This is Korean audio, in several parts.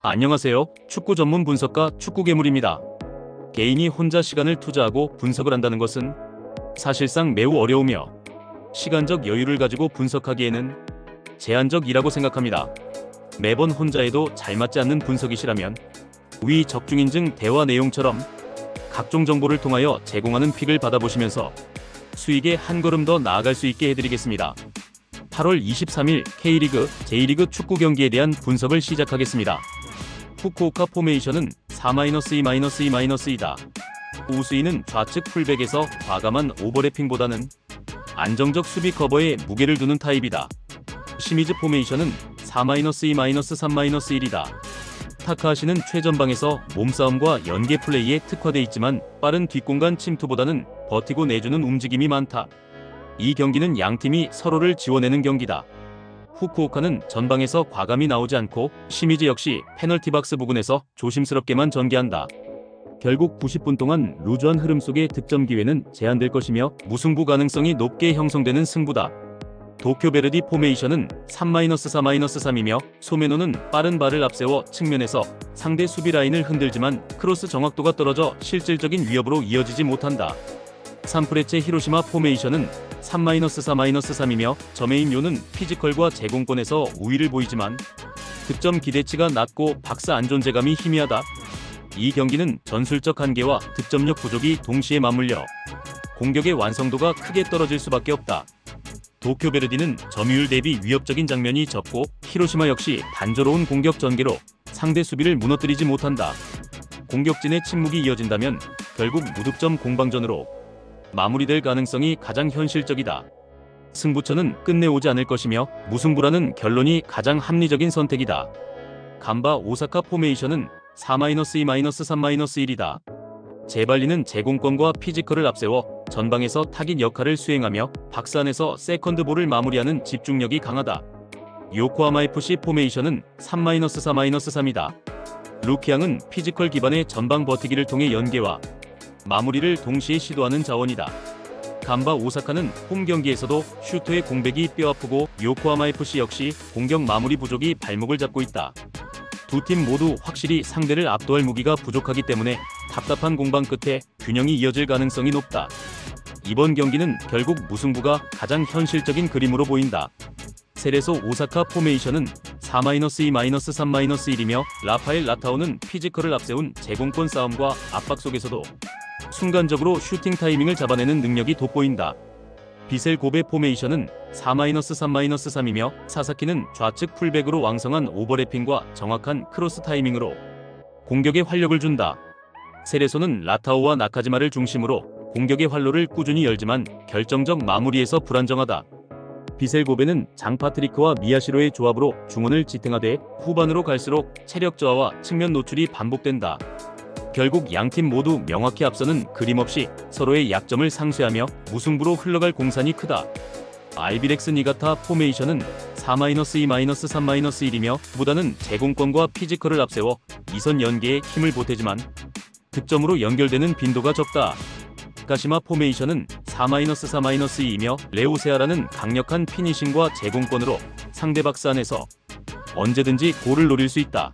안녕하세요. 축구 전문 분석가 축구괴물입니다. 개인이 혼자 시간을 투자하고 분석을 한다는 것은 사실상 매우 어려우며 시간적 여유를 가지고 분석하기에는 제한적이라고 생각합니다. 매번 혼자 해도 잘 맞지 않는 분석이시라면 위 적중인증 대화 내용처럼 각종 정보를 통하여 제공하는 픽을 받아보시면서 수익에 한 걸음 더 나아갈 수 있게 해드리겠습니다. 8월 23일 K리그, J리그 축구 경기에 대한 분석을 시작하겠습니다. 후쿠오카 포메이션은 4-2-2-2-2이다. 우수인은 좌측 풀백에서 과감한 오버래핑보다는 안정적 수비 커버에 무게를 두는 타입이다. 시미즈 포메이션은 4-2-3-1이다. 타카하시는 최전방에서 몸싸움과 연계 플레이에 특화돼 있지만 빠른 뒷공간 침투보다는 버티고 내주는 움직임이 많다. 이 경기는 양팀이 서로를 지워내는 경기다. 후쿠오카는 전방에서 과감히 나오지 않고 시미즈 역시 페널티 박스 부근에서 조심스럽게만 전개한다. 결국 90분 동안 루즈한 흐름 속의 득점 기회는 제한될 것이며 무승부 가능성이 높게 형성되는 승부다. 도쿄 베르디 포메이션은 3-4-3이며 소메노는 빠른 발을 앞세워 측면에서 상대 수비 라인을 흔들지만 크로스 정확도가 떨어져 실질적인 위협으로 이어지지 못한다. 산프레체 히로시마 포메이션은 3-4-3이며 저메인 요는 피지컬과 제공권에서 우위를 보이지만 득점 기대치가 낮고 박스 안존재감이 희미하다. 이 경기는 전술적 한계와 득점력 부족이 동시에 맞물려 공격의 완성도가 크게 떨어질 수밖에 없다. 도쿄 베르디는 점유율 대비 위협적인 장면이 적고 히로시마 역시 단조로운 공격 전개로 상대 수비를 무너뜨리지 못한다. 공격진의 침묵이 이어진다면 결국 무득점 공방전으로 마무리될 가능성이 가장 현실적이다. 승부처는 끝내 오지 않을 것이며 무승부라는 결론이 가장 합리적인 선택이다. 간바 오사카 포메이션은 4-2-3-1이다. 제발리는 제공권과 피지컬을 앞세워 전방에서 타깃 역할을 수행하며 박스 안에서 세컨드볼을 마무리하는 집중력이 강하다. 요코하마 FC 포메이션은 3-3-3이다. 루키앙은 피지컬 기반의 전방 버티기를 통해 연계와 마무리를 동시에 시도하는 자원이다. 간바 오사카는 홈 경기에서도 슈터의 공백이 뼈아프고 요코하마 FC 역시 공격 마무리 부족이 발목을 잡고 있다. 두 팀 모두 확실히 상대를 압도할 무기가 부족하기 때문에 답답한 공방 끝에 균형이 이어질 가능성이 높다. 이번 경기는 결국 무승부가 가장 현실적인 그림으로 보인다. 세레소 오사카 포메이션은 4-2-3-1이며 라파엘 라타오는 피지컬을 앞세운 제공권 싸움과 압박 속에서도 순간적으로 슈팅 타이밍을 잡아내는 능력이 돋보인다. 비셀 고베 포메이션은 4-3-3이며 사사키는 좌측 풀백으로 왕성한 오버래핑과 정확한 크로스 타이밍으로 공격에 활력을 준다. 세레소는 라타오와 나카지마를 중심으로 공격의 활로를 꾸준히 열지만 결정적 마무리에서 불안정하다. 비셀 고베는 장파트리크와 미야시로의 조합으로 중원을 지탱하되 후반으로 갈수록 체력 저하와 측면 노출이 반복된다. 결국 양팀 모두 명확히 앞서는 그림 없이 서로의 약점을 상쇄하며 무승부로 흘러갈 공산이 크다. 알비렉스 니가타 포메이션은 4-2-3-1이며 보다는 제공권과 피지컬을 앞세워 이선 연계에 힘을 보태지만 득점으로 연결되는 빈도가 적다. 가시마 포메이션은 4-3-2이며 레오세아라는 강력한 피니싱과 제공권으로 상대 박스 안에서 언제든지 골을 노릴 수 있다.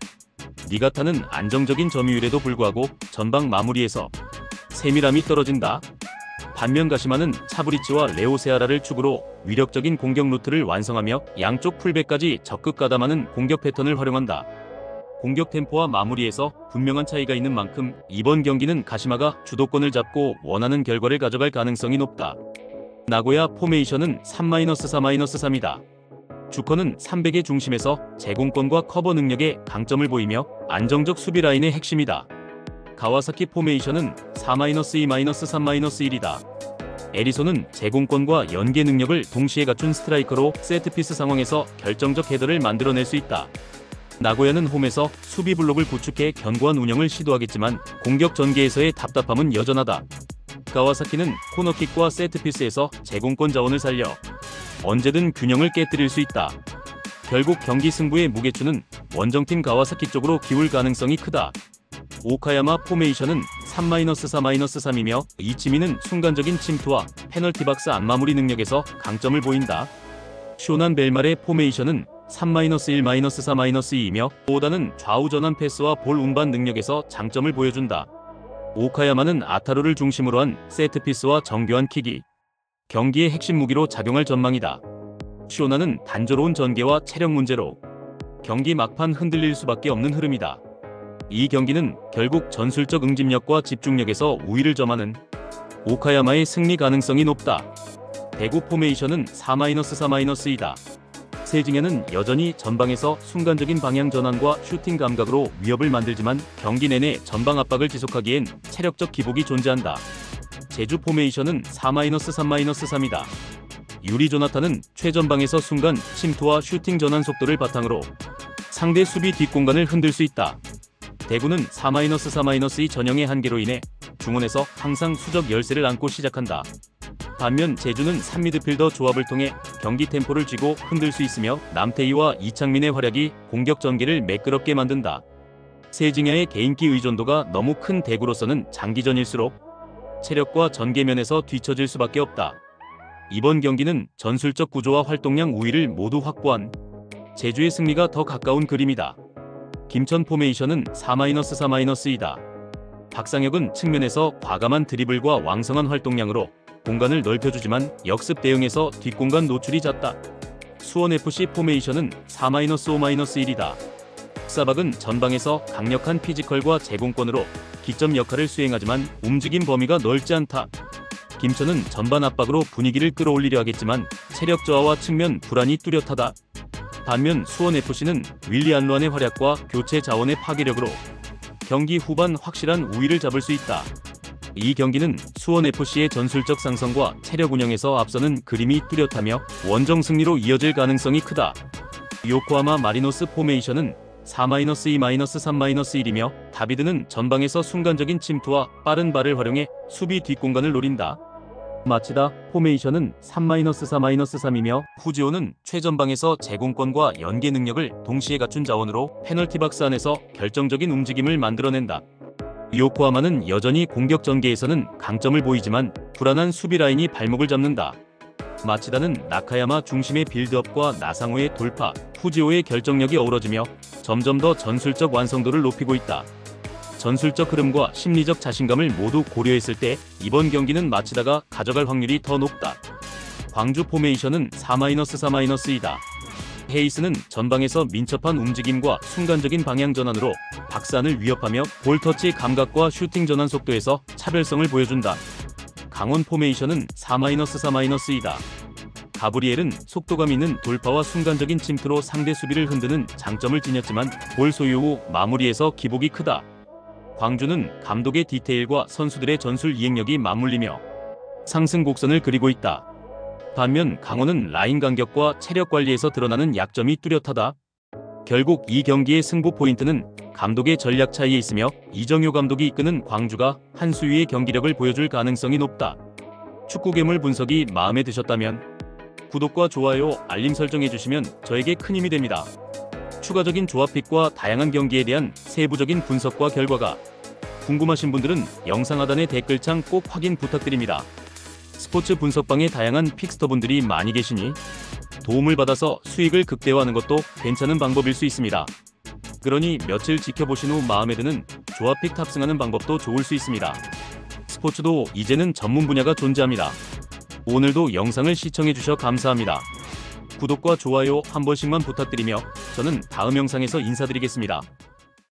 니가타는 안정적인 점유율에도 불구하고 전방 마무리에서 세밀함이 떨어진다. 반면 가시마는 차브리치와 레오세아라를 축으로 위력적인 공격 루트를 완성하며 양쪽 풀백까지 적극 가담하는 공격 패턴을 활용한다. 공격 템포와 마무리에서 분명한 차이가 있는 만큼 이번 경기는 가시마가 주도권을 잡고 원하는 결과를 가져갈 가능성이 높다. 나고야 포메이션은 3-3이다. 주커는 300의 중심에서 제공권과 커버 능력에 강점을 보이며 안정적 수비 라인의 핵심이다. 가와사키 포메이션은 4-3-1이다. 에리소는 제공권과 연계 능력을 동시에 갖춘 스트라이커로 세트피스 상황에서 결정적 헤더를 만들어낼 수 있다. 나고야는 홈에서 수비 블록을 구축해 견고한 운영을 시도하겠지만 공격 전개에서의 답답함은 여전하다. 가와사키는 코너킥과 세트피스에서 제공권 자원을 살려 언제든 균형을 깨뜨릴 수 있다. 결국 경기 승부의 무게추는 원정팀 가와사키 쪽으로 기울 가능성이 크다. 오카야마 포메이션은 3-3이며 이치미는 순간적인 침투와 페널티 박스 안 마무리 능력에서 강점을 보인다. 쇼난 벨마레 포메이션은 3-1-4-2이며 오다는 좌우 전환 패스와 볼 운반 능력에서 장점을 보여준다. 오카야마는 아타루를 중심으로 한 세트피스와 정교한 킥이 경기의 핵심 무기로 작용할 전망이다. 쇼나는 단조로운 전개와 체력 문제로 경기 막판 흔들릴 수밖에 없는 흐름이다. 이 경기는 결국 전술적 응집력과 집중력에서 우위를 점하는 오카야마의 승리 가능성이 높다. 대구 포메이션은 4-4-2이다. 세징야는 여전히 전방에서 순간적인 방향 전환과 슈팅 감각으로 위협을 만들지만 경기 내내 전방 압박을 지속하기엔 체력적 기복이 존재한다. 제주 포메이션은 4-3-3이다. 유리 조나탄은 최전방에서 순간 침투와 슈팅 전환 속도를 바탕으로 상대 수비 뒷공간을 흔들 수 있다. 대구는 4-4-2 전형의 한계로 인해 중원에서 항상 수적 열세를 안고 시작한다. 반면 제주는 3미드필더 조합을 통해 경기 템포를 쥐고 흔들 수 있으며 남태희와 이창민의 활약이 공격 전개를 매끄럽게 만든다. 세징야의 개인기 의존도가 너무 큰 대구로서는 장기전일수록 체력과 전개면에서 뒤처질 수밖에 없다. 이번 경기는 전술적 구조와 활동량 우위를 모두 확보한 제주의 승리가 더 가까운 그림이다. 김천 포메이션은 4-3-이다. 박상혁은 측면에서 과감한 드리블과 왕성한 활동량으로 공간을 넓혀주지만 역습 대응에서 뒷공간 노출이 잦다. 수원FC 포메이션은 4-5-1이다. 사박은 전방에서 강력한 피지컬과 제공권으로 기점 역할을 수행하지만 움직임 범위가 넓지 않다. 김천은 전반 압박으로 분위기를 끌어올리려 하겠지만 체력 저하와 측면 불안이 뚜렷하다. 반면 수원FC는 윌리 안루안의 활약과 교체 자원의 파괴력으로 경기 후반 확실한 우위를 잡을 수 있다. 이 경기는 수원FC의 전술적 상성과 체력 운영에서 앞서는 그림이 뚜렷하며 원정 승리로 이어질 가능성이 크다. 요코하마 마리노스 포메이션은 4-2-3-1이며 다비드는 전방에서 순간적인 침투와 빠른 발을 활용해 수비 뒷공간을 노린다. 마치다 포메이션은 3-3-3이며 후지오는 최전방에서 제공권과 연계 능력을 동시에 갖춘 자원으로 페널티 박스 안에서 결정적인 움직임을 만들어낸다. 요코하마는 여전히 공격 전개에서는 강점을 보이지만 불안한 수비 라인이 발목을 잡는다. 마치다는 나카야마 중심의 빌드업과 나상호의 돌파, 후지오의 결정력이 어우러지며 점점 더 전술적 완성도를 높이고 있다. 전술적 흐름과 심리적 자신감을 모두 고려했을 때 이번 경기는 마치다가 가져갈 확률이 더 높다. 광주 포메이션은 4-3-이다. 헤이스는 전방에서 민첩한 움직임과 순간적인 방향 전환으로 박스안을 위협하며 볼터치 감각과 슈팅 전환 속도에서 차별성을 보여준다. 강원 포메이션은 4-3-이다. 가브리엘은 속도감 있는 돌파와 순간적인 침투로 상대 수비를 흔드는 장점을 지녔지만 볼 소유 후 마무리에서 기복이 크다. 광주는 감독의 디테일과 선수들의 전술 이행력이 맞물리며 상승 곡선을 그리고 있다. 반면 강원은 라인 간격과 체력 관리에서 드러나는 약점이 뚜렷하다. 결국 이 경기의 승부 포인트는 감독의 전략 차이에 있으며 이정효 감독이 이끄는 광주가 한 수위의 경기력을 보여줄 가능성이 높다. 축구 괴물 분석이 마음에 드셨다면 구독과 좋아요, 알림 설정해주시면 저에게 큰 힘이 됩니다. 추가적인 조합픽과 다양한 경기에 대한 세부적인 분석과 결과가 궁금하신 분들은 영상 하단의 댓글창 꼭 확인 부탁드립니다. 스포츠 분석방에 다양한 픽스터분들이 많이 계시니 도움을 받아서 수익을 극대화하는 것도 괜찮은 방법일 수 있습니다. 그러니 며칠 지켜보신 후 마음에 드는 조합픽 탑승하는 방법도 좋을 수 있습니다. 스포츠도 이제는 전문 분야가 존재합니다. 오늘도 영상을 시청해주셔 감사합니다. 구독과 좋아요 한 번씩만 부탁드리며 저는 다음 영상에서 인사드리겠습니다.